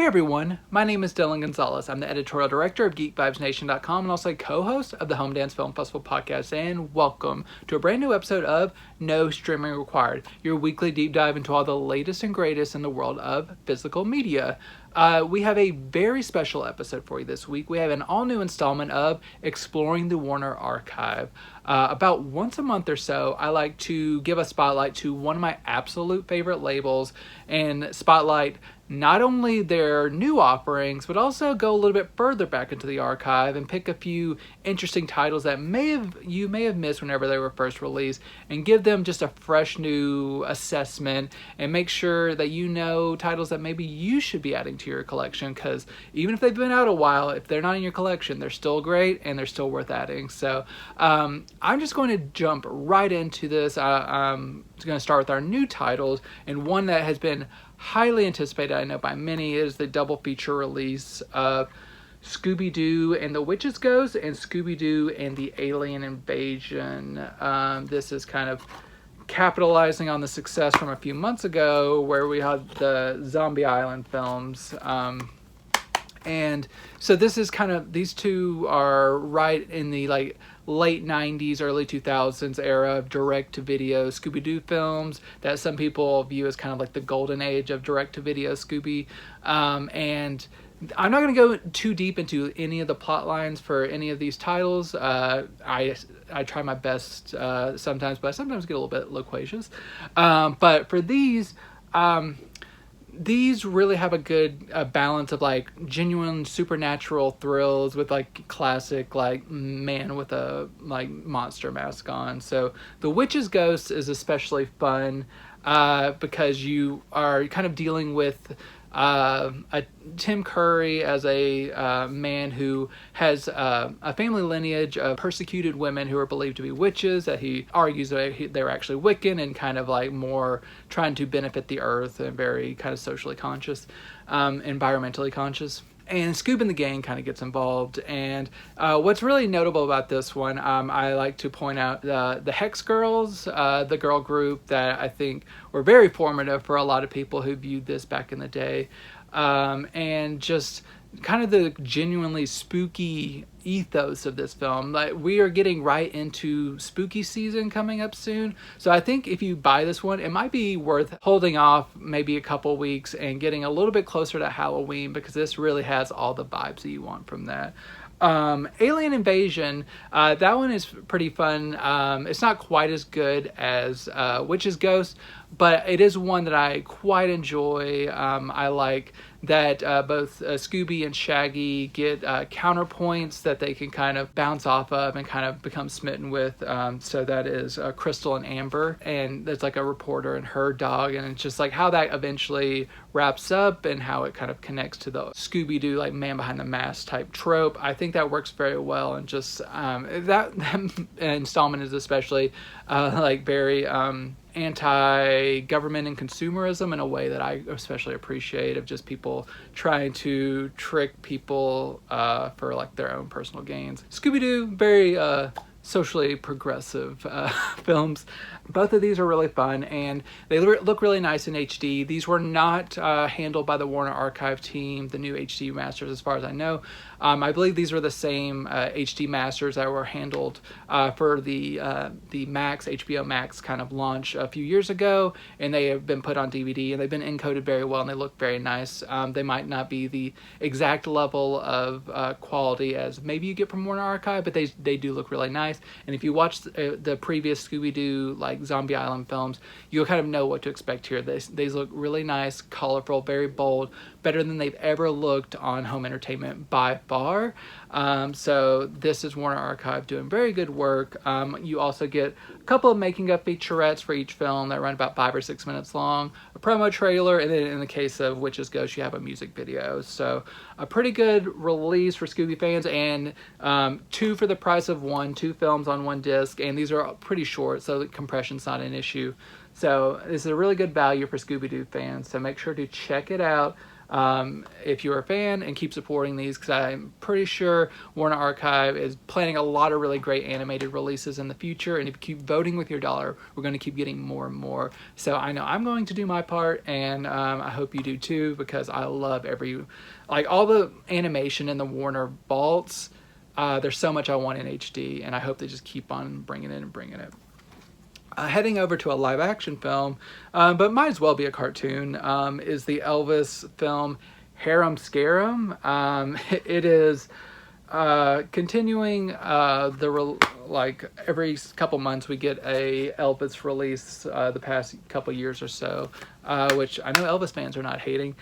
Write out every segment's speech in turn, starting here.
everyone, my name is Dillon Gonzalez. I'm the editorial director of GeekVibesNation.com and also co-host of the Home Dance Film Festival podcast, and welcome to a brand new episode of No Streaming Required, your weekly deep dive into all the latest and greatest in the world of physical media. We have a very special episode for you this week. We have an all-new installment of Exploring the Warner Archive. About once a month or so, I like to give a spotlight to one of my absolute favorite labels and spotlight not only their new offerings, but also go a little bit further back into the archive and pick a few interesting titles that you may have missed whenever they were first released, and give them just a fresh new assessment and make sure that you know titles that maybe you should be adding to your collection, because even if they've been out a while, if they're not in your collection, they're still great and they're still worth adding. So I'm just going to jump right into this. I'm going to start with our new titles, and one that has been highly anticipated, I know by many, is the double feature release of Scooby-Doo and the Witch's Ghost and Scooby-Doo and the Alien Invasion. This is kind of capitalizing on the success from a few months ago where we had the Zombie Island films. And so this is kind of, these two are right in the late 90s, early 2000s era of direct-to-video Scooby-Doo films that some people view as kind of like the golden age of direct-to-video Scooby. And I'm not going to go too deep into any of the plot lines for any of these titles. I try my best sometimes, but I sometimes get a little bit loquacious. But for these really have a good balance of genuine supernatural thrills with classic man with a monster mask on. So the Witch's Ghost is especially fun because you are kind of dealing with a Tim Curry as a man who has a family lineage of persecuted women who are believed to be witches, that he argues that they're actually Wiccan and kind of more trying to benefit the earth and very kind of socially conscious, environmentally conscious. And Scoob and the gang kind of gets involved. And what's really notable about this one, I like to point out the Hex Girls, the girl group that I think were very formative for a lot of people who viewed this back in the day. And just kind of the genuinely spooky ethos of this film. We are getting right into spooky season coming up soon, so I think if you buy this one, it might be worth holding off maybe a couple weeks and getting a little bit closer to Halloween, because this really has all the vibes that you want from that. Alien Invasion, that one is pretty fun. It's not quite as good as Witch's Ghost, but it is one that I quite enjoy. I like that both Scooby and Shaggy get counterpoints that they can kind of bounce off of and kind of become smitten with. So that is Crystal and Amber, and there's a reporter and her dog, and it's just how that eventually wraps up and how it kind of connects to the Scooby-Doo man behind the mask type trope. I think that works very well, and just that installment is especially very anti-government and consumerism in a way that I especially appreciate, of just people trying to trick people for their own personal gains. Scooby-Doo, very socially progressive films. Both of these are really fun, and they look really nice in HD. These were not handled by the Warner Archive team, the new HD masters, as far as I know. I believe these were the same HD masters that were handled for the Max, HBO Max kind of launch a few years ago, and they have been put on DVD, and they've been encoded very well, and they look very nice. They might not be the exact level of quality as maybe you get from Warner Archive, but they do look really nice. And if you watch the previous Scooby-Doo Zombie Island films, you'll kind of know what to expect here. These look really nice, colorful, very bold, better than they've ever looked on home entertainment by far. So this is Warner Archive doing very good work. You also get a couple of making of featurettes for each film that run about 5 or 6 minutes long, a promo trailer, and then in the case of Witch's Ghost, you have a music video. So a pretty good release for Scooby fans, and 2 for the price of 1, 2 films on 1 disc, and these are pretty short, so the compression's not an issue. So this is a really good value for Scooby-Doo fans, so make sure to check it out. if you're a fan, and keep supporting these, because I'm pretty sure Warner Archive is planning a lot of really great animated releases in the future, and if you keep voting with your dollar, we're going to keep getting more and more. So I know I'm going to do my part, and I hope you do too, because I love all the animation in the Warner vaults. There's so much I want in HD, and I hope they just keep on bringing it and bringing it. Heading over to a live action film, but might as well be a cartoon, is the Elvis film Harum Scarum. It is continuing every couple months we get a Elvis release, the past couple years or so, which I know Elvis fans are not hating.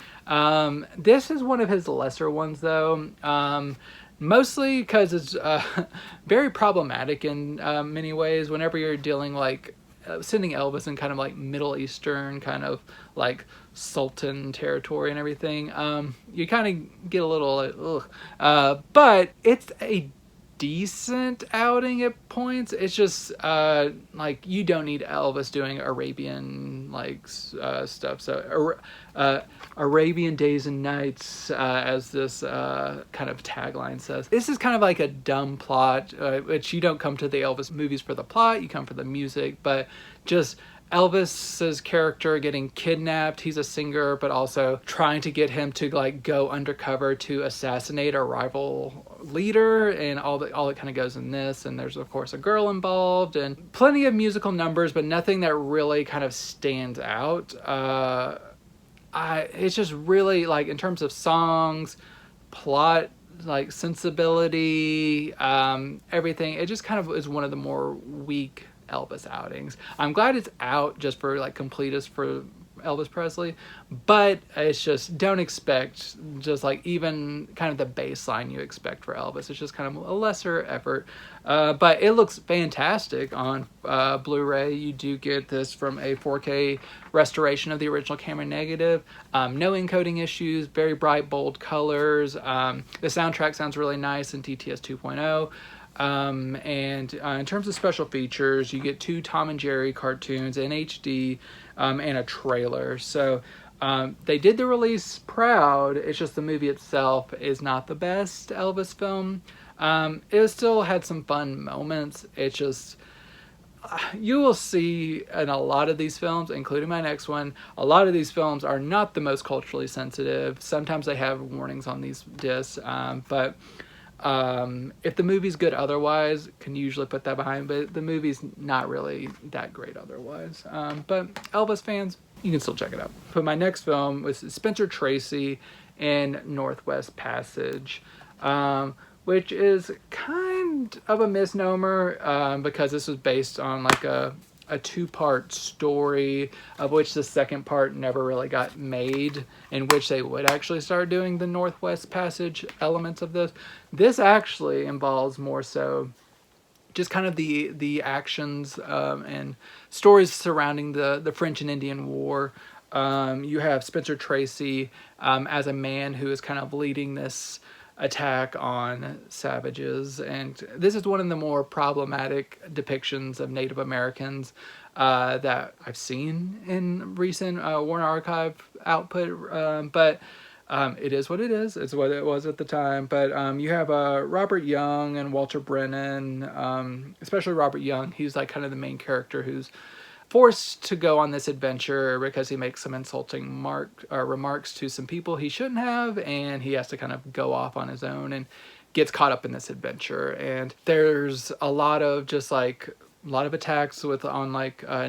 This is one of his lesser ones though. Mostly because it's very problematic in many ways. Whenever you're dealing sending Elvis in kind of like Middle Eastern kind of like Sultan territory and everything, you kind of get a little but it's a decent outing at points. It's just you don't need Elvis doing Arabian stuff. So Arabian Days and Nights, as this kind of tagline says. This is kind of like a dumb plot, which you don't come to the Elvis movies for the plot, you come for the music, but just Elvis's character getting kidnapped. He's a singer, but also trying to get him to go undercover to assassinate a rival leader, and all that kind of goes in this. And there's of course a girl involved, and plenty of musical numbers, but nothing that really kind of stands out. It's just really in terms of songs, plot, sensibility, everything. It just kind of is one of the more weak Elvis outings. I'm glad it's out just for completists for Elvis Presley, but it's just, don't expect just even kind of the baseline you expect for Elvis. It's just kind of a lesser effort, but it looks fantastic on Blu-ray. You do get this from a 4K restoration of the original camera negative. No encoding issues, very bright, bold colors. The soundtrack sounds really nice in TTS 2.0. And in terms of special features, you get 2 Tom and Jerry cartoons in HD, and a trailer. So they did the release proud. It's just the movie itself is not the best Elvis film. It still had some fun moments. It's just, you will see in a lot of these films, including my next one, a lot of these films are not the most culturally sensitive. Sometimes they have warnings on these discs, but if the movie's good otherwise, can usually put that behind, but the movie's not really that great otherwise. But Elvis fans, you can still check it out. But my next film was Spencer Tracy in Northwest Passage, which is kind of a misnomer, because this was based on a 2-part story, of which the second part never really got made, in which they would actually start doing the Northwest Passage elements of this. This actually involves more so just kind of the actions and stories surrounding the French and Indian War. You have Spencer Tracy as a man who is kind of leading this attack on savages, and this is one of the more problematic depictions of Native Americans that I've seen in recent Warner Archive output, but it is what it is. It's what it was at the time. But you have Robert Young and Walter Brennan, especially Robert Young. He's kind of the main character who's forced to go on this adventure because he makes some insulting remarks to some people he shouldn't have, and he has to kind of go off on his own and gets caught up in this adventure. And there's a lot of attacks on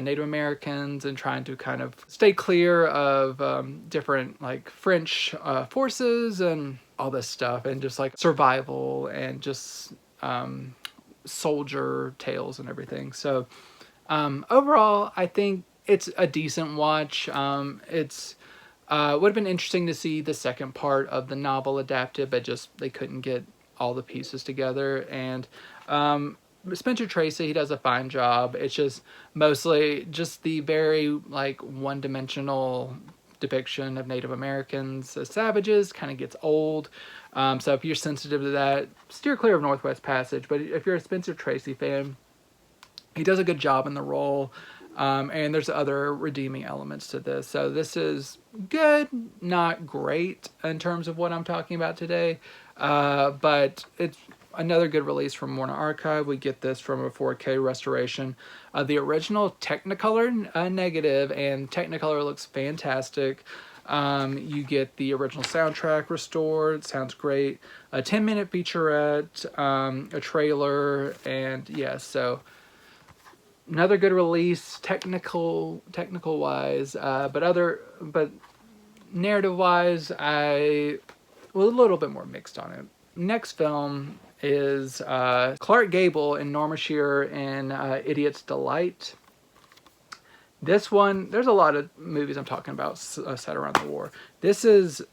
Native Americans, and trying to kind of stay clear of different French forces and all this stuff, and just survival and just soldier tales and everything. So overall, I think it's a decent watch. It's would have been interesting to see the second part of the novel adapted, but just they couldn't get all the pieces together. And Spencer Tracy, he does a fine job. It's just mostly just the very one-dimensional depiction of Native Americans as savages kind of gets old. So if you're sensitive to that, steer clear of Northwest Passage. But if you're a Spencer Tracy fan, he does a good job in the role. And there's other redeeming elements to this. So this is good, not great in terms of what I'm talking about today. But it's another good release from Warner Archive. We get this from a 4K restoration. The original Technicolor negative, and Technicolor looks fantastic. You get the original soundtrack restored. Sounds great. A 10-minute featurette, a trailer, and yes, so another good release, technical wise, but narrative wise, I was a little bit more mixed on it. Next film is Clark Gable and Norma Shearer in Idiot's Delight. This one, there's a lot of movies I'm talking about set around the war. This is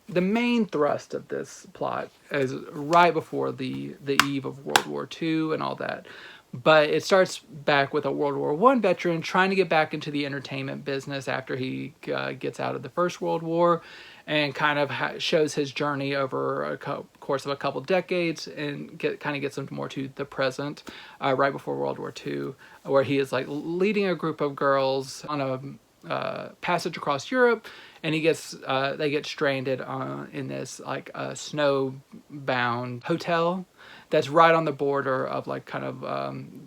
the main thrust of this plot, is right before the eve of World War II and all that. But it starts back with a World War I veteran trying to get back into the entertainment business after he gets out of the First World War, and kind of shows his journey over a course of a couple decades, and kind of gets him more to the present, right before World War II, where he is like leading a group of girls on a passage across Europe, and they get stranded in this like snowbound hotel that's right on the border of like kind of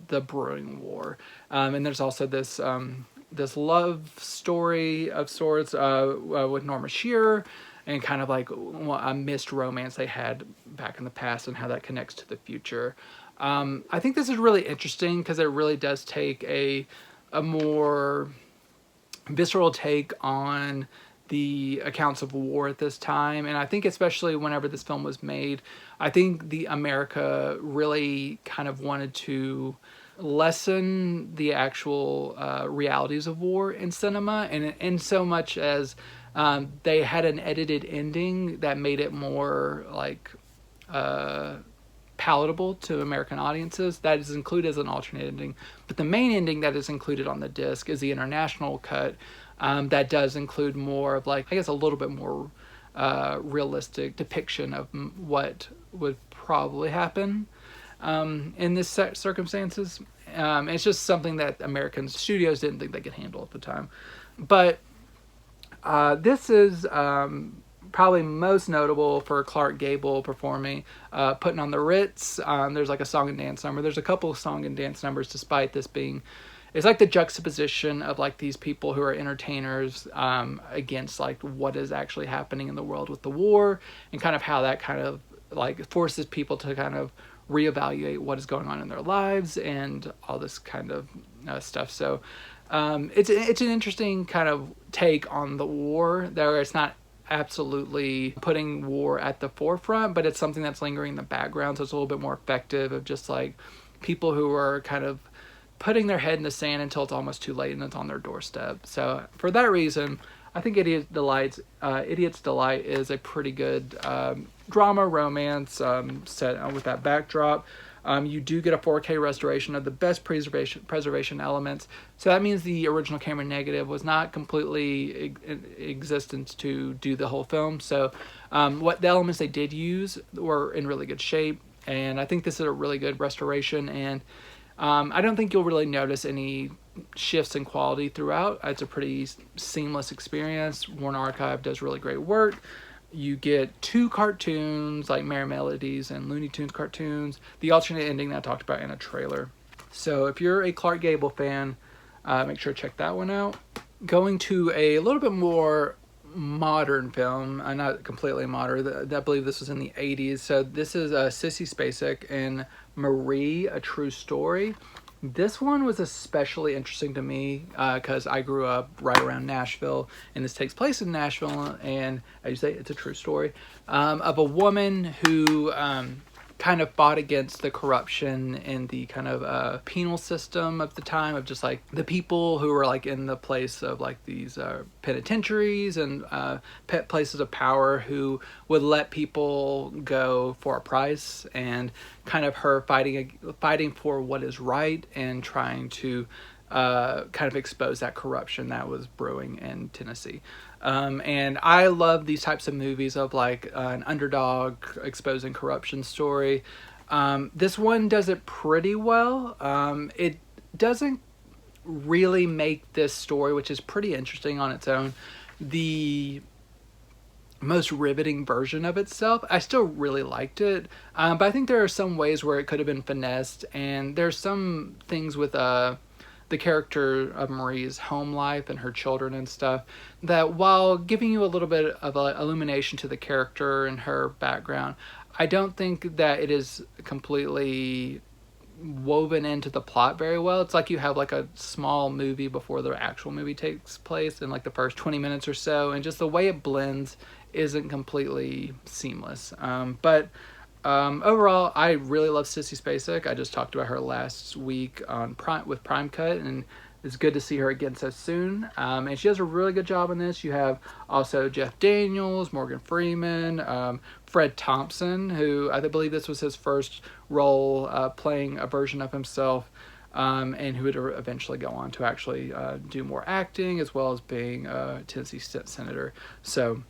the brewing war. And there's also this this love story of sorts with Norma Shearer, and kind of like a missed romance they had back in the past and how that connects to the future. I think this is really interesting because it really does take a more visceral take on the accounts of war at this time. And I think especially whenever this film was made, I think the America really kind of wanted to lessen the actual realities of war in cinema, and in so much as they had an edited ending that made it more like palatable to American audiences. That is included as an alternate ending, but the main ending that is included on the disc is the international cut. That does include more of like, I guess, a little bit more realistic depiction of what would probably happen in this circumstances. It's just something that American studios didn't think they could handle at the time. But this is probably most notable for Clark Gable performing, putting on the Ritz. There's like a song and dance number. There's a couple of song and dance numbers, despite this being, it's like the juxtaposition of like these people who are entertainers against like what is actually happening in the world with the war, and kind of how that kind of like forces people to kind of reevaluate what is going on in their lives and all this kind of stuff. So it's an interesting kind of take on the war, where it's not absolutely putting war at the forefront, but it's something that's lingering in the background, so it's a little bit more effective of just like people who are kind of putting their head in the sand until it's almost too late and it's on their doorstep. So for that reason, I think Idiot's Delight is a pretty good drama romance set with that backdrop. You do get a 4K restoration of the best preservation elements. So that means the original camera negative was not completely in existence to do the whole film. So what the elements they did use were in really good shape. And I think this is a really good restoration. And I don't think you'll really notice any shifts in quality throughout. It's a pretty seamless experience. Warner Archive does really great work. You get 2 cartoons, like Merry Melodies and Looney Tunes cartoons, the alternate ending that I talked about in a trailer. So if you're a Clark Gable fan, make sure to check that one out. Going to a little bit more modern film, not completely modern, I believe this was in the 80s. So this is Sissy Spacek in Marie, A True Story. This one was especially interesting to me because I grew up right around Nashville, and this takes place in Nashville, and as you say, it's a true story of a woman who kind of fought against the corruption in the kind of penal system of the time, of just like the people who were like in the place of like these penitentiaries and places of power who would let people go for a price, and kind of her fighting for what is right and trying to kind of expose that corruption that was brewing in Tennessee. And I love these types of movies of like an underdog exposing corruption story. This one does it pretty well. It doesn't really make this story, which is pretty interesting on its own, the most riveting version of itself. I still really liked it, but I think there are some ways where it could have been finessed, and there's some things with the character of Marie's home life and her children and stuff, that while giving you a little bit of illumination to the character and her background, I don't think that it is completely woven into the plot very well. It's like you have like a small movie before the actual movie takes place in like the first 20 minutes or so, and just the way it blends isn't completely seamless. But overall, I really love Sissy Spacek. I just talked about her last week on Prime Cut, and it's good to see her again so soon. And she does a really good job in this. You have also Jeff Daniels, Morgan Freeman, Fred Thompson, who I believe this was his first role playing a version of himself, and who would eventually go on to actually do more acting, as well as being a Tennessee senator. So,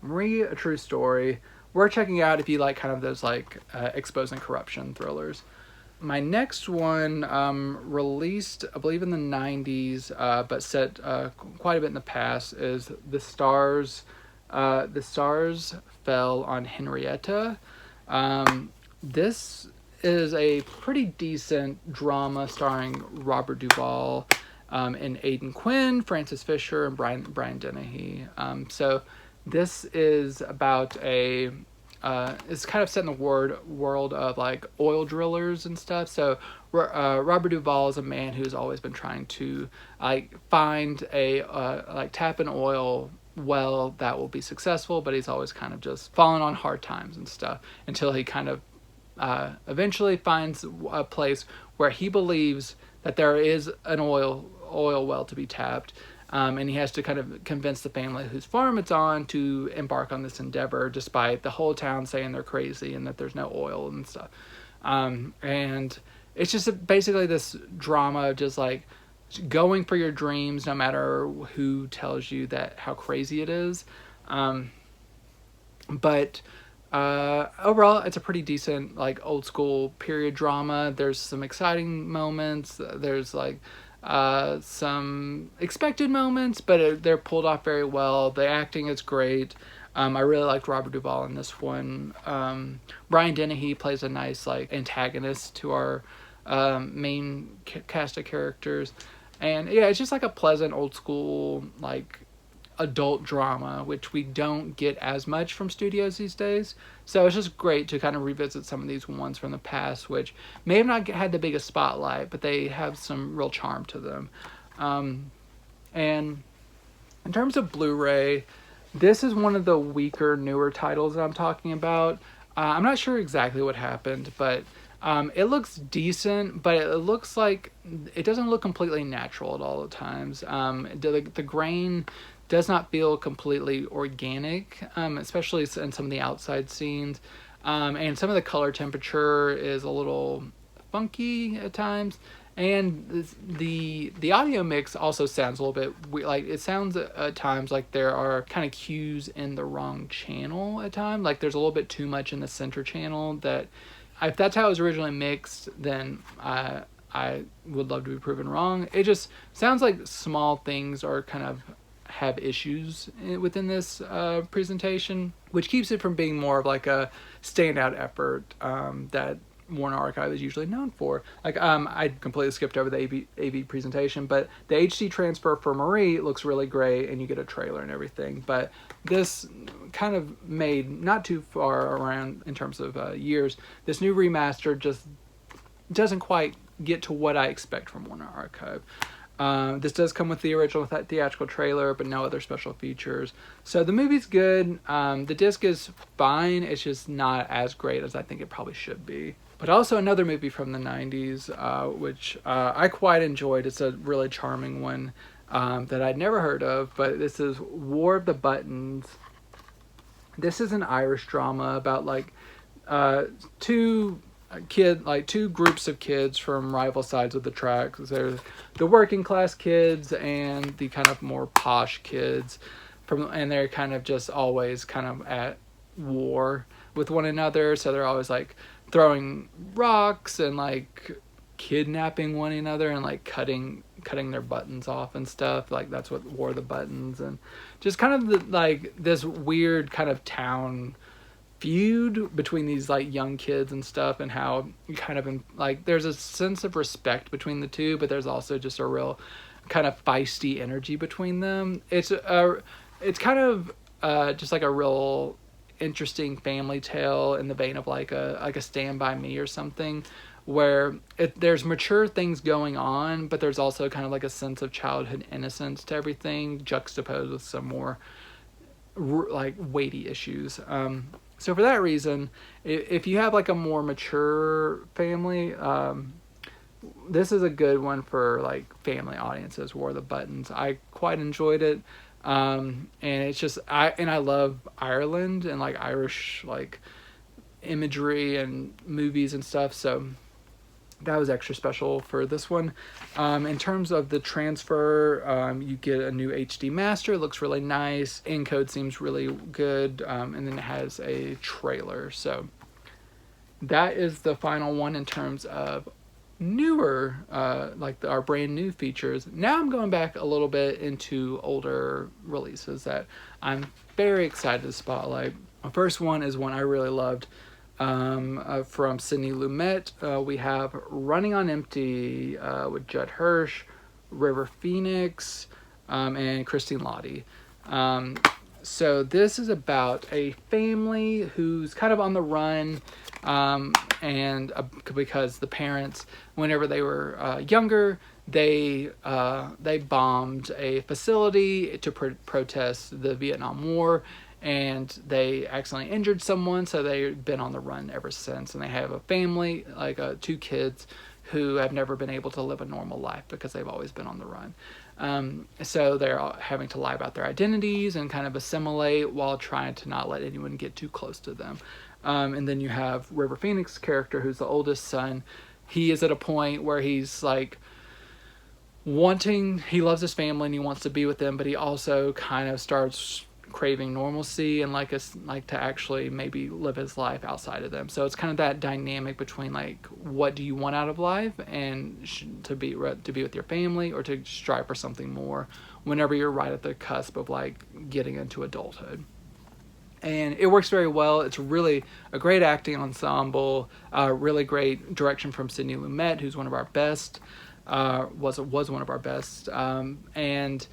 Marie, A True Story. We're checking out if you like kind of those like exposing corruption thrillers. My next one, released I believe in the 90s, but set quite a bit in the past, is The Stars Fell on Henrietta. This is a pretty decent drama starring Robert Duvall, and Aidan Quinn, Frances Fisher, and Brian Dennehy. So this is about it's kind of set in the world of like oil drillers and stuff. So Robert Duvall is a man who's always been trying to like find tap an oil well that will be successful, but he's always kind of just fallen on hard times and stuff until he kind of eventually finds a place where he believes that there is an oil well to be tapped. And he has to kind of convince the family whose farm it's on to embark on this endeavor, despite the whole town saying they're crazy and that there's no oil and stuff. And it's just basically this drama of just like going for your dreams, no matter who tells you that how crazy it is. But overall, it's a pretty decent like old school period drama. There's some exciting moments. There's like some expected moments, but they're pulled off very well. The acting is great. I really liked Robert Duvall in this one. Brian Dennehy plays a nice like antagonist to our main cast of characters, and yeah, it's just like a pleasant old school like adult drama, which we don't get as much from studios these days. So it's just great to kind of revisit some of these ones from the past, which may have not had the biggest spotlight, but they have some real charm to them. And in terms of Blu-ray, this is one of the weaker, newer titles that I'm talking about. I'm not sure exactly what happened, but it looks decent, but it looks like it doesn't look completely natural at all the times. The grain does not feel completely organic, especially in some of the outside scenes. And some of the color temperature is a little funky at times. And the audio mix also sounds a little bit weird. Like it sounds at times like there are kind of cues in the wrong channel at times. Like there's a little bit too much in the center channel that if that's how it was originally mixed, then I would love to be proven wrong. It just sounds like small things are kind of have issues within this presentation, which keeps it from being more of like a standout effort that Warner Archive is usually known for. Like I completely skipped over the AV presentation, but the HD transfer for Marie looks really great, and you get a trailer and everything. But this kind of made not too far around in terms of years. This new remaster just doesn't quite get to what I expect from Warner Archive. This does come with the original theatrical trailer, but no other special features. So the movie's good. The disc is fine. It's just not as great as I think it probably should be. But also another movie from the 90s, which I quite enjoyed. It's a really charming one that I'd never heard of, but this is War of the Buttons. This is an Irish drama about like two groups of kids from rival sides of the tracks. There's the working class kids and the kind of more posh kids and they're kind of just always kind of at war with one another. So they're always like throwing rocks and like kidnapping one another and like cutting their buttons off and stuff. Like that's what wore the buttons, and just kind of like this weird kind of town feud between these like young kids and stuff, and how kind of like there's a sense of respect between the two, but there's also just a real kind of feisty energy between them. It's kind of just like a real interesting family tale in the vein of like a Stand By Me or something, where there's mature things going on, but there's also kind of like a sense of childhood innocence to everything, juxtaposed with some more like weighty issues. So for that reason, if you have like a more mature family, this is a good one for like family audiences. War the Buttons. I quite enjoyed it. And it's just, I love Ireland and like Irish like imagery and movies and stuff. So that was extra special for this one. In terms of the transfer, you get a new HD master. It looks really nice. Encode seems really good. And then it has a trailer. So that is the final one in terms of newer, like our brand new features. Now I'm going back a little bit into older releases that I'm very excited to spotlight. The first one is one I really loved. From Sidney Lumet, we have Running on Empty with Judd Hirsch, River Phoenix, and Christine Lottie. So this is about a family who's kind of on the run, and because the parents, whenever they were younger, they bombed a facility to protest the Vietnam War. And they accidentally injured someone, so they've been on the run ever since. And they have a family, like 2 kids, who have never been able to live a normal life because they've always been on the run. So they're having to lie about their identities and kind of assimilate while trying to not let anyone get too close to them. And then you have River Phoenix's character, who's the oldest son. He is at a point where he's like he loves his family and he wants to be with them, but he also kind of starts craving normalcy and like to actually maybe live his life outside of them. So it's kind of that dynamic between like, what do you want out of life, and to be with your family, or to strive for something more whenever you're right at the cusp of like getting into adulthood. And it works very well. It's really a great acting ensemble, really great direction from Sidney Lumet, who's one of our best, was one of our best, and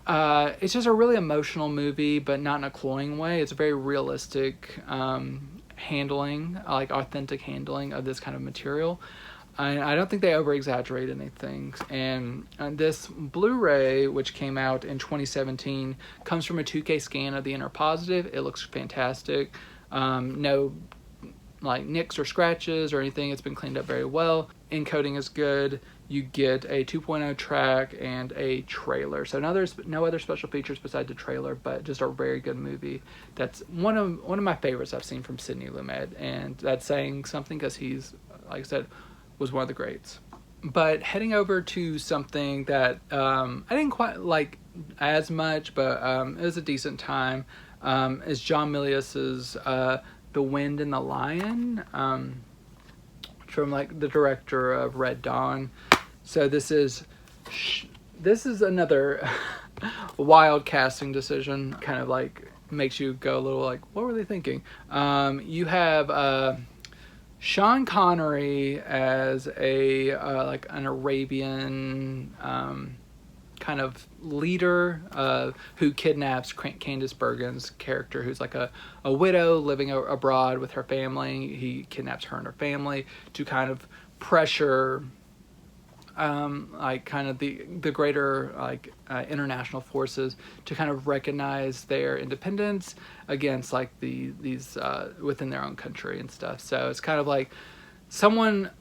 it's just a really emotional movie, but not in a cloying way. It's a very realistic handling, like authentic handling of this kind of material. And I don't think they over-exaggerate anything. And this Blu-ray, which came out in 2017, comes from a 2K scan of the inner positive. It looks fantastic. No like nicks or scratches or anything. It's been cleaned up very well. Encoding is good. You get a 2.0 track and a trailer. So now there's no other special features besides the trailer, but just a very good movie. That's one of my favorites I've seen from Sidney Lumet, and that's saying something because he's, like I said, was one of the greats. But heading over to something that I didn't quite like as much, but it was a decent time, is John Milius's The Wind and the Lion, from like the director of Red Dawn. So this is another wild casting decision, kind of like makes you go a little like, what were they thinking? You have Sean Connery as a like an Arabian kind of leader who kidnaps Candice Bergen's character, who's like a widow living abroad with her family. He kidnaps her and her family to kind of pressure like kind of the greater like international forces to kind of recognize their independence against like these within their own country and stuff. So it's kind of like someone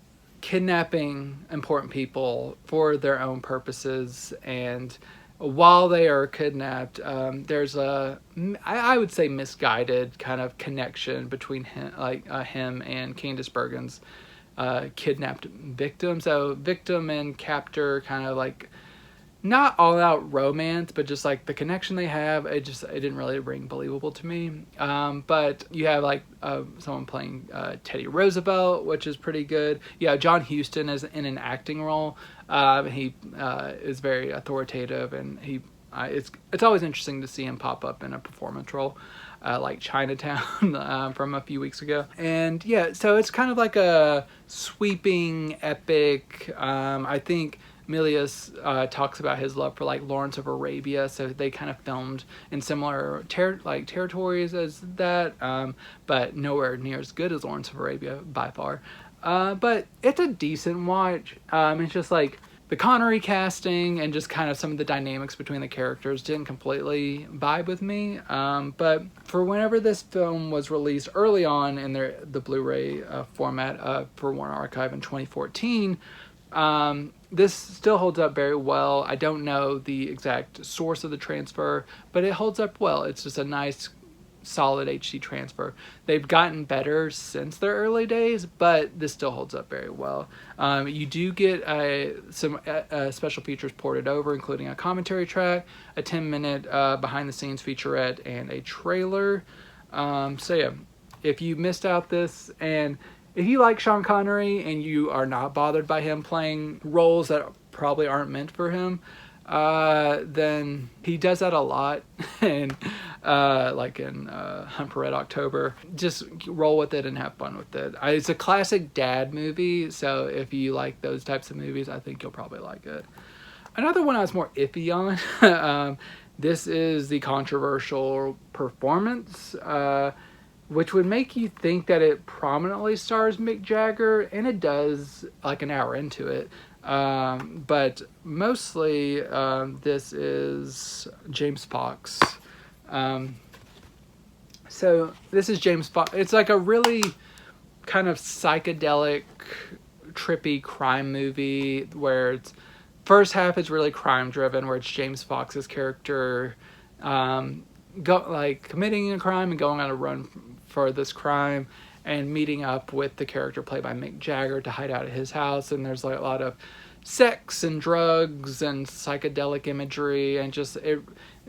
kidnapping important people for their own purposes, and while they are kidnapped, there's I would say misguided kind of connection between him and Candice Bergen's kidnapped victim. So victim and captor kind of like not all out romance, but just like the connection they have, it didn't really ring believable to me. But you have like someone playing Teddy Roosevelt, which is pretty good. Yeah, John Huston is in an acting role. He is very authoritative, and it's always interesting to see him pop up in a performance role. Like Chinatown from a few weeks ago. And yeah, so it's kind of like a sweeping epic. I think Milius talks about his love for like Lawrence of Arabia, so they kind of filmed in similar territories as that, but nowhere near as good as Lawrence of Arabia by far. But it's a decent watch. It's just like the Connery casting and just kind of some of the dynamics between the characters didn't completely vibe with me. But for whenever this film was released early on in the Blu-ray format for Warner Archive in 2014, this still holds up very well. I don't know the exact source of the transfer, but it holds up well. It's just a nice, solid HD transfer. They've gotten better since their early days, but this still holds up very well. You do get some special features ported over, including a commentary track, a 10-minute behind-the-scenes featurette, and a trailer. So yeah, if you missed out this, and if you like Sean Connery and you are not bothered by him playing roles that probably aren't meant for him, then he does that a lot. And like in Hunt for Red October, just roll with it and have fun with it. It's a classic dad movie, so if you like those types of movies, I think you'll probably like it. Another one I was more iffy on, this is the controversial performance, which would make you think that it prominently stars Mick Jagger, and it does like an hour into it. But mostly this is James Fox. So this is James Fox. It's like a really kind of psychedelic, trippy crime movie where it's first half is really crime driven, where it's James Fox's character committing a crime and going on a run for this crime, and meeting up with the character played by Mick Jagger to hide out at his house. And there's like a lot of sex and drugs and psychedelic imagery, and just it.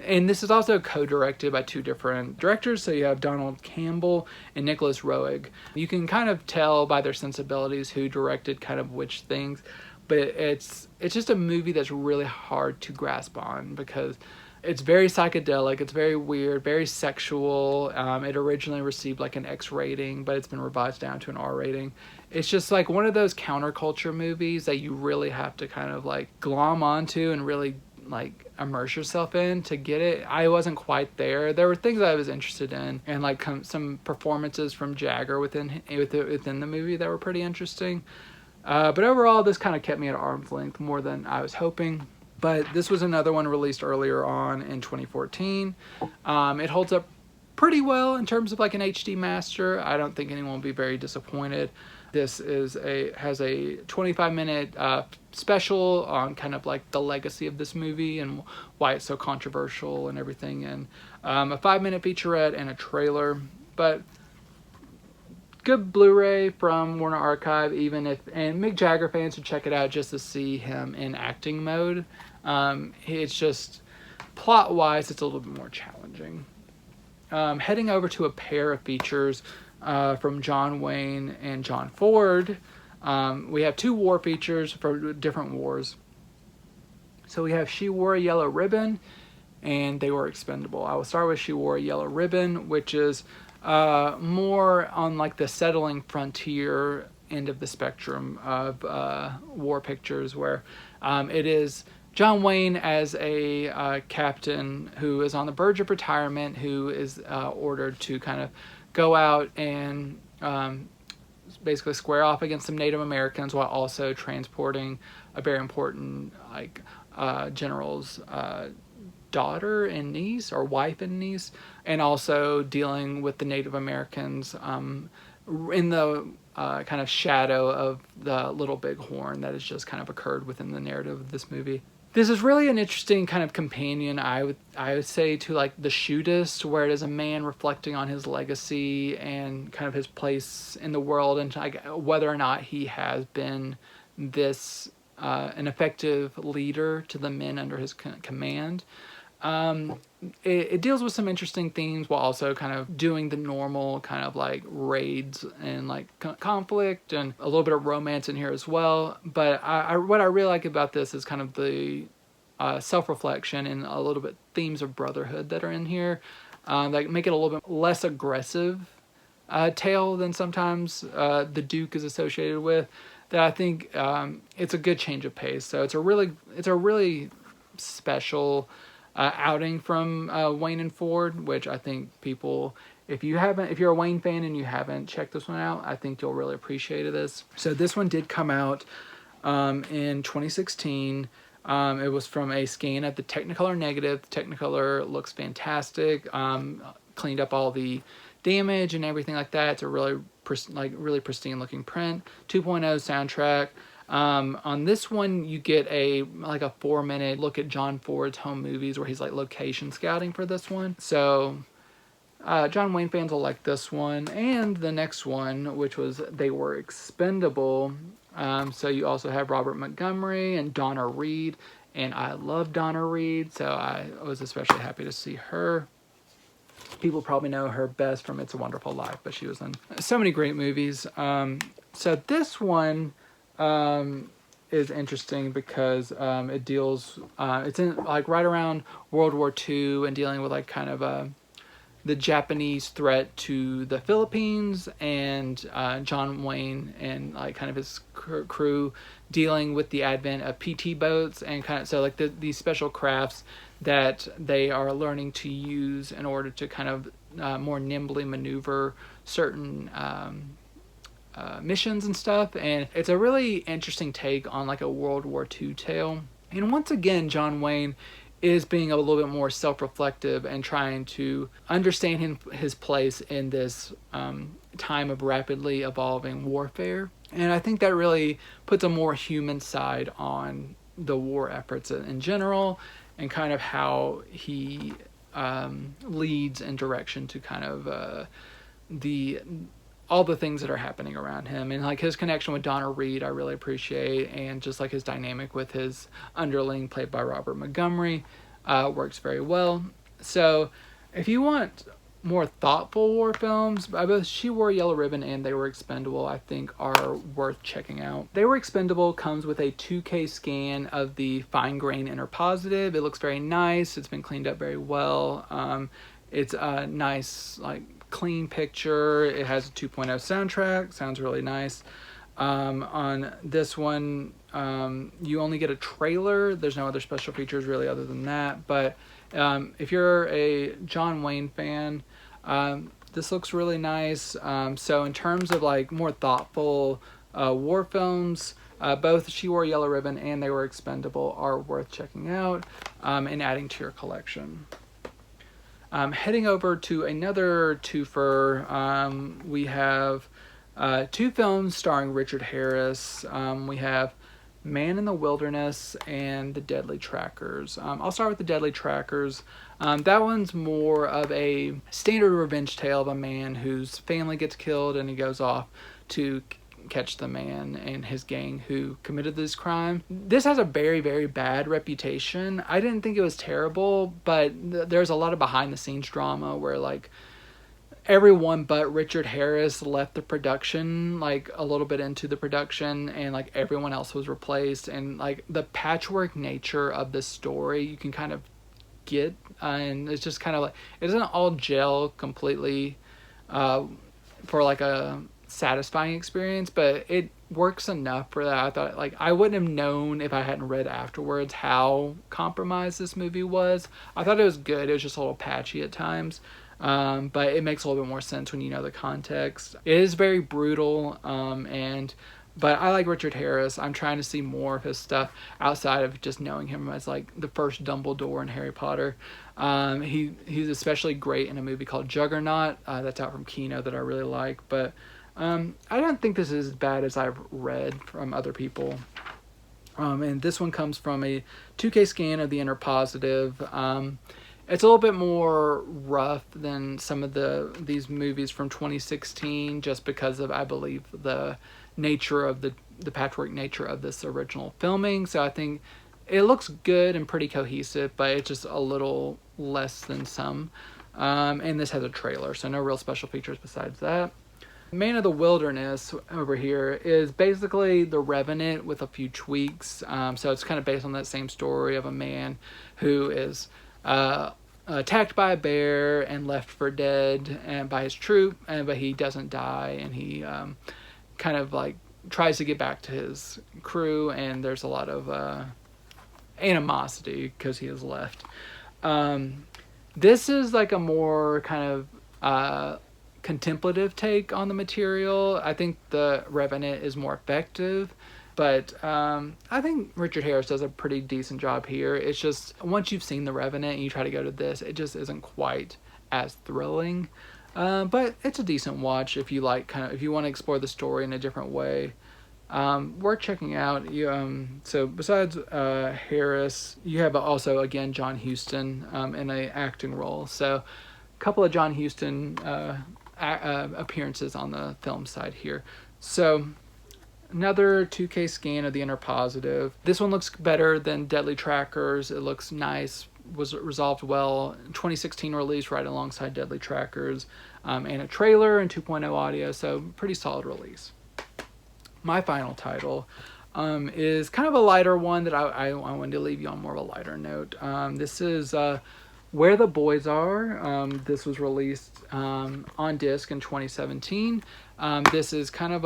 And this is also co-directed by two different directors. So you have Donald Campbell and Nicholas Roeg. You can kind of tell by their sensibilities who directed kind of which things, but it's just a movie that's really hard to grasp on because it's very psychedelic, it's very weird, very sexual. It originally received like an X rating, but it's been revised down to an R rating. It's just like one of those counterculture movies that you really have to kind of like glom onto and really like immerse yourself in to get it. I wasn't quite there. There were things I was interested in, and like some performances from Jagger within the movie that were pretty interesting. But overall, this kind of kept me at arm's length more than I was hoping. But this was another one released earlier on in 2014. It holds up pretty well in terms of like an HD master. I don't think anyone will be very disappointed. This has a 25-minute special on kind of like the legacy of this movie and why it's so controversial and everything, and a 5-minute featurette and a trailer. But good Blu-ray from Warner Archive, and Mick Jagger fans should check it out just to see him in acting mode. It's just, plot-wise, it's a little bit more challenging. Heading over to a pair of features from John Wayne and John Ford. We have two war features for different wars. So we have She Wore a Yellow Ribbon and They Were Expendable. I will start with She Wore a Yellow Ribbon, which is more on like the settling frontier end of the spectrum of war pictures, where it is John Wayne as a captain who is on the verge of retirement, who is ordered to kind of go out and basically square off against some Native Americans while also transporting a very important general's daughter and niece, or wife and niece, and also dealing with the Native Americans in the kind of shadow of the Little Big Horn that has just kind of occurred within the narrative of this movie. This is really an interesting kind of companion, I would say, to like The Shootist, where it is a man reflecting on his legacy and kind of his place in the world, and like whether or not he has been this an effective leader to the men under his command. It deals with some interesting themes while also kind of doing the normal kind of like raids and like conflict and a little bit of romance in here as well. But what I really like about this is kind of the self-reflection and a little bit themes of brotherhood that are in here that make it a little bit less aggressive tale than sometimes the Duke is associated with. That I think it's a good change of pace. So it's a really special outing from Wayne and Ford, which I think people, if you're a Wayne fan and you haven't checked this one out, I think you'll really appreciate this. So this one did come out in 2016. It was from a scan of the Technicolor negative. The Technicolor looks fantastic. Cleaned up all the damage and everything like that. It's a really pristine looking print. 2.0 soundtrack. On this one, you get a 4-minute look at John Ford's home movies where he's like location scouting for this one. So John Wayne fans will like this one and the next one, which was They Were Expendable. So you also have Robert Montgomery and Donna Reed, and I love Donna Reed, so I was especially happy to see her. People probably know her best from It's a Wonderful Life, but she was in so many great movies. So this one is interesting because it deals, it's in like right around World War II and dealing with like kind of the Japanese threat to the Philippines and John Wayne and like kind of his crew dealing with the advent of PT boats and kind of so like these special crafts that they are learning to use in order to kind of more nimbly maneuver certain missions and stuff. And it's a really interesting take on like a World War II tale. And once again, John Wayne is being a little bit more self-reflective and trying to understand his place in this time of rapidly evolving warfare. And I think that really puts a more human side on the war efforts in general and kind of how he leads in direction to kind of all the things that are happening around him. And like his connection with Donna Reed I really appreciate, and just like his dynamic with his underling played by Robert Montgomery works very well. So if you want more thoughtful war films, both She Wore a Yellow Ribbon and They Were Expendable I think are worth checking out. They Were Expendable comes with a 2K scan of the fine grain interpositive. It looks very nice. It's been cleaned up very well. It's a nice like clean picture. It has a 2.0 soundtrack. Sounds really nice. On this one, you only get a trailer. There's no other special features really other than that. But if you're a John Wayne fan, this looks really nice. So in terms of like more thoughtful war films, both She Wore a Yellow Ribbon and They Were Expendable are worth checking out and adding to your collection. Heading over to another twofer, we have two films starring Richard Harris. We have Man in the Wilderness and The Deadly Trackers. I'll start with The Deadly Trackers. That one's more of a standard revenge tale of a man whose family gets killed and he goes off to catch the man and his gang who committed this crime. This has a very, very bad reputation. I didn't think it was terrible, but there's a lot of behind the scenes drama where like everyone but Richard Harris left the production like a little bit into the production, and like everyone else was replaced, and like the patchwork nature of this story you can kind of get, and it's just kind of like it doesn't all gel completely for like a satisfying experience, but it works enough for that. I thought like I wouldn't have known if I hadn't read afterwards how compromised this movie was. I thought it was good. It was just a little patchy at times, but it makes a little bit more sense when you know the context. It is very brutal, but I like Richard Harris. I'm trying to see more of his stuff outside of just knowing him as like the first Dumbledore in Harry Potter. He's especially great in a movie called Juggernaut that's out from Kino that I really like, but I don't think this is as bad as I've read from other people. And this one comes from a 2K scan of the interpositive. It's a little bit more rough than some of these movies from 2016 just because of, I believe, the nature of the patchwork nature of this original filming. So I think it looks good and pretty cohesive, but it's just a little less than some. And this has a trailer, so no real special features besides that. Man of the Wilderness over here is basically The Revenant with a few tweaks. So it's kind of based on that same story of a man who is attacked by a bear and left for dead and by his troop, but he doesn't die, and he kind of like tries to get back to his crew, and there's a lot of animosity because he is left. This is like a more kind of contemplative take on the material. I think The Revenant is more effective, but I think Richard Harris does a pretty decent job here. It's just once you've seen The Revenant and you try to go to this, it just isn't quite as thrilling. But it's a decent watch if you like if you want to explore the story in a different way. Worth checking out. So besides Harris, you have also again John Huston in an acting role. So a couple of John Huston appearances on the film side here. So another 2K scan of the inner positive. This one looks better than Deadly Trackers. It looks nice. Was resolved well. 2016 release right alongside Deadly Trackers, and a trailer and 2.0 audio. So pretty solid release. My final title is kind of a lighter one that I wanted to leave you on more of a lighter note. This is Where the Boys Are. This was released on disc in 2017. This is kind of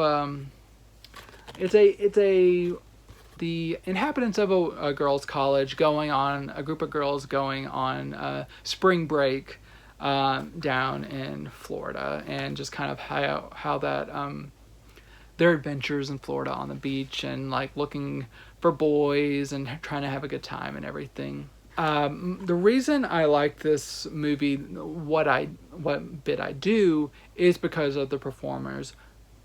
the inhabitants of a girls' college a group of girls going on spring break down in Florida, and just kind of how that their adventures in Florida on the beach and like looking for boys and trying to have a good time and everything. The reason I like this movie, what bit I do, is because of the performers.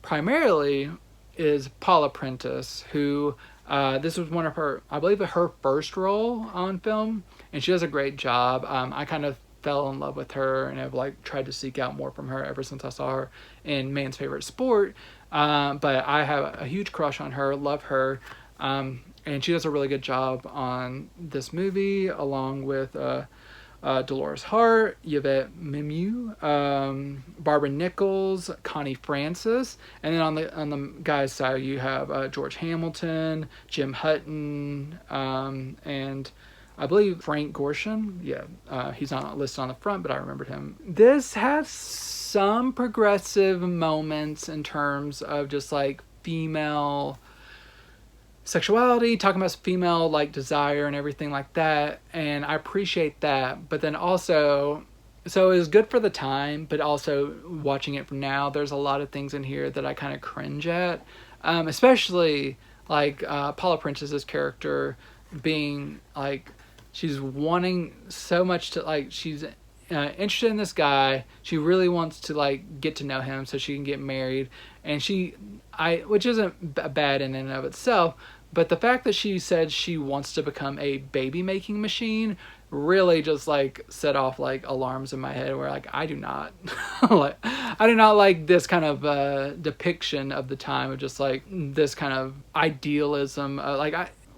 Primarily is Paula Prentice, who this was one of her, I believe, her first role on film, and she does a great job. I kind of fell in love with her and have like tried to seek out more from her ever since I saw her in Man's Favorite Sport. But I have a huge crush on her, love her, and she does a really good job on this movie, along with Dolores Hart, Yvette Mimieux, Barbara Nichols, Connie Francis, and then on the guys' side you have George Hamilton, Jim Hutton, and I believe Frank Gorshin. Yeah, he's not listed on the front, but I remembered him. This has some progressive moments in terms of just like female sexuality, talking about female like desire and everything like that, and I appreciate that. But then also, so it was good for the time, but also watching it from now, there's a lot of things in here that I kind of cringe at, especially like Paula Prentice's character being like, she's wanting so much to like, she's interested in this guy. She really wants to like get to know him so she can get married, and which isn't bad in and of itself, but the fact that she said she wants to become a baby making machine really just like set off like alarms in my head, where like I do not like this kind of depiction of the time of just like this kind of idealism.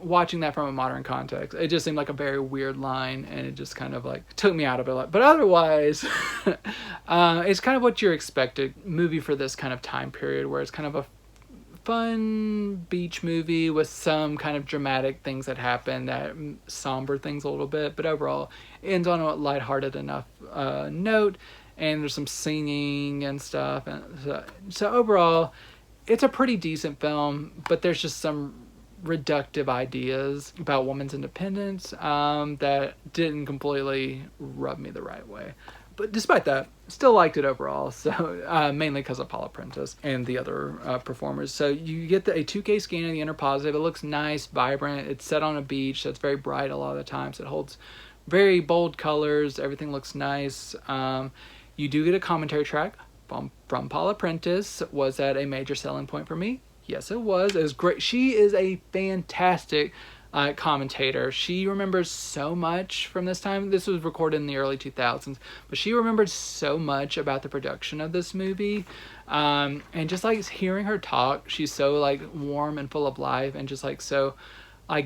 Watching that from a modern context, it just seemed like a very weird line, and it just kind of like took me out of it. But otherwise, it's kind of what your expected movie for this kind of time period, where it's kind of a fun beach movie with some kind of dramatic things that happen that somber things a little bit, but overall it ends on a lighthearted enough note, and there's some singing and stuff, and so overall it's a pretty decent film, but there's just some reductive ideas about women's independence that didn't completely rub me the right way. But despite that, still liked it overall. So mainly because of Paula Prentice and the other performers. So you get a 2K scan of the inner positive. It looks nice, vibrant. It's set on a beach, so it's very bright a lot of the time. So it holds very bold colors. Everything looks nice. You do get a commentary track from Paula Prentice. Was that a major selling point for me? Yes, it was. It was great. She is a fantastic commentator. She remembers so much from this time. This was recorded in the early 2000s, but she remembered so much about the production of this movie. And just like hearing her talk, she's so like warm and full of life, and just like so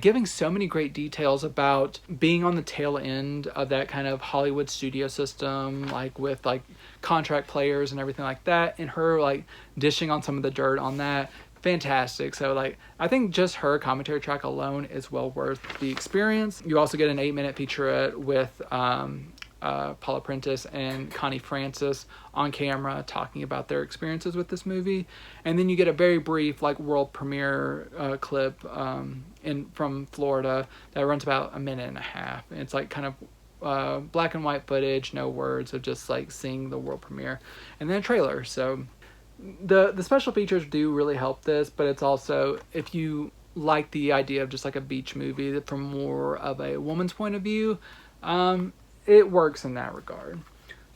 giving so many great details about being on the tail end of that kind of Hollywood studio system, like with like contract players and everything like that, and her like dishing on some of the dirt on that. Fantastic. So like I think just her commentary track alone is well worth the experience. You also get an 8-minute featurette with Paula Prentice and Connie Francis on camera talking about their experiences with this movie, and then you get a very brief like world premiere clip from Florida that runs about a minute and a half. And it's like kind of black and white footage, no words, of just like seeing the world premiere, and then a trailer. So the special features do really help this, but it's also, if you like the idea of just like a beach movie from more of a woman's point of view, it works in that regard.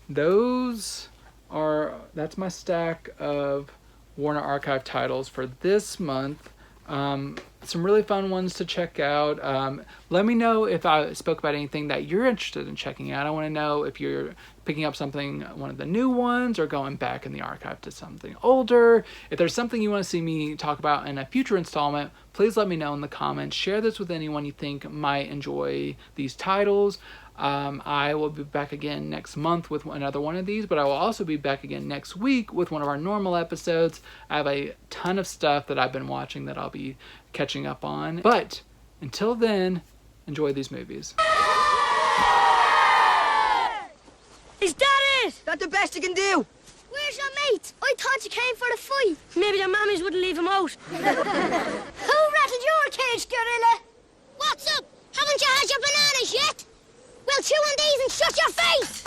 That's my stack of Warner Archive titles for this month. Some really fun ones to check out. Let me know if I spoke about anything that you're interested in checking out. I want to know if you're picking up one of the new ones, or going back in the archive to something older. If there's something you want to see me talk about in a future installment, please let me know in the comments. Share this with anyone you think might enjoy these titles. I will be back again next month with another one of these, but I will also be back again next week with one of our normal episodes. I have a ton of stuff that I've been watching that I'll be catching up on. But until then, enjoy these movies. Is that it? That's the best you can do. Where's your mate? I thought you came for the fight. Maybe their mammies wouldn't leave him out. Who rattled your cage, gorilla? What's up? Haven't you had your bananas yet? Well, chew on these and shut your face!